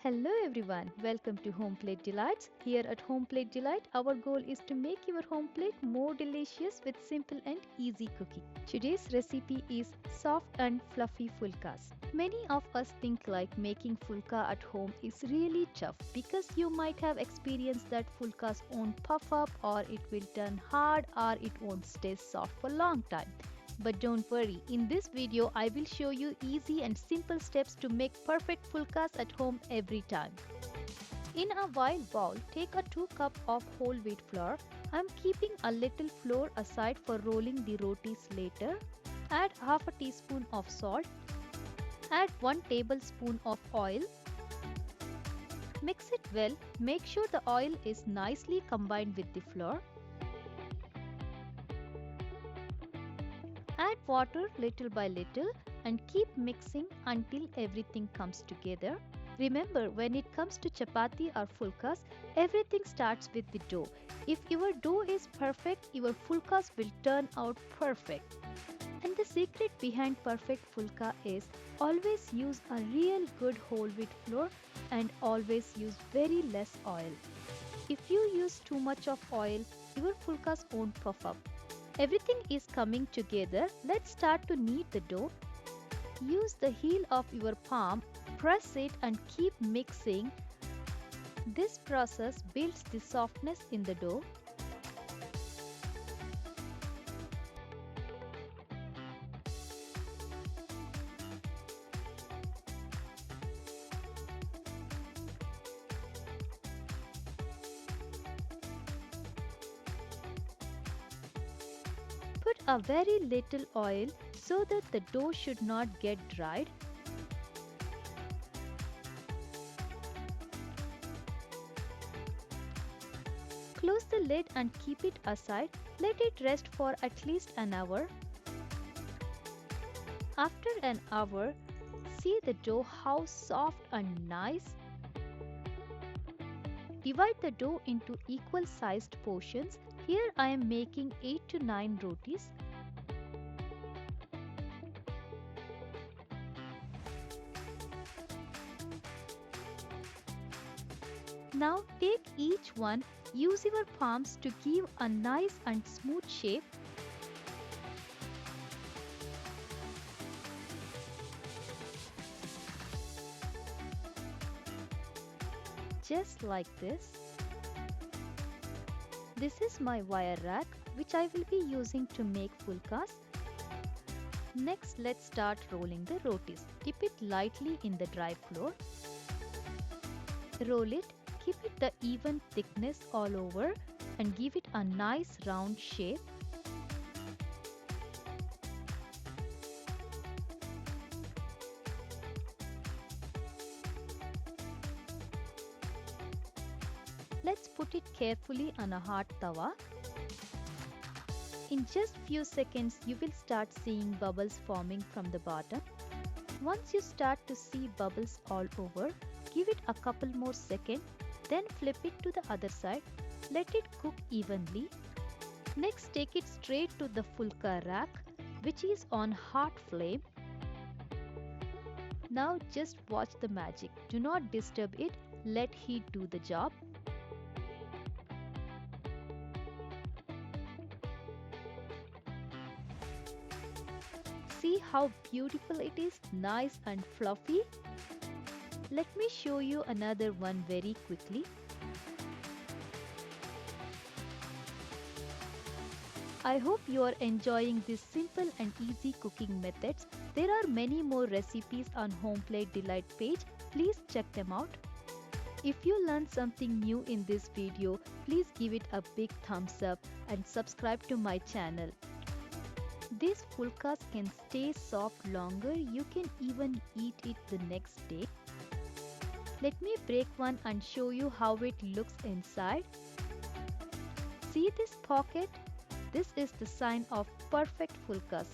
Hello everyone, welcome to Home Plate Delights. Here at Home Plate Delight, our goal is to make your home plate more delicious with simple and easy cooking. Today's recipe is soft and fluffy Phulkas. Many of us think like making Phulka at home is really tough because you might have experienced that Phulkas won't puff up or it will turn hard or it won't stay soft for a long time. But don't worry, in this video I will show you easy and simple steps to make perfect Phulkas at home every time. In a wide bowl, take a 2 cup of whole wheat flour. I am keeping a little flour aside for rolling the rotis later. Add half a teaspoon of salt. Add 1 tablespoon of oil. Mix it well. Make sure the oil is nicely combined with the flour. Add water little by little and keep mixing until everything comes together. Remember, when it comes to chapati or Phulkas, everything starts with the dough. If your dough is perfect, your Phulkas will turn out perfect. And the secret behind perfect Phulka is always use a real good whole wheat flour and always use very less oil. If you use too much of oil, your Phulkas won't puff up. Everything is coming together. Let's start to knead the dough. Use the heel of your palm, press it and keep mixing. This process builds the softness in the dough. Put a very little oil so that the dough should not get dried. Close the lid and keep it aside. Let it rest for at least an hour. After an hour, see the dough how soft and nice. Divide the dough into equal sized portions. Here I am making 8 to 9 rotis. Now take each one, use your palms to give a nice and smooth shape. Just like this. This is my wire rack which I will be using to make Phulkas. Next, let's start rolling the rotis. Dip it lightly in the dry flour. Roll it, keep it the even thickness all over and give it a nice round shape. Let's put it carefully on a hot tawa. In just few seconds, you will start seeing bubbles forming from the bottom. Once you start to see bubbles all over, give it a couple more seconds, then flip it to the other side. Let it cook evenly. Next, take it straight to the Phulka rack, which is on hot flame. Now just watch the magic. Do not disturb it. Let heat do the job. See how beautiful it is, nice and fluffy. Let me show you another one very quickly. I hope you are enjoying these simple and easy cooking methods. There are many more recipes on Home Plate Delight page. Please check them out. If you learned something new in this video, please give it a big thumbs up and subscribe to my channel. These Phulkas can stay soft longer. You can even eat it the next day. Let me break one and show you how it looks inside. See this pocket? This is the sign of perfect Phulkas.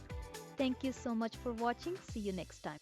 Thank you so much for watching. See you next time.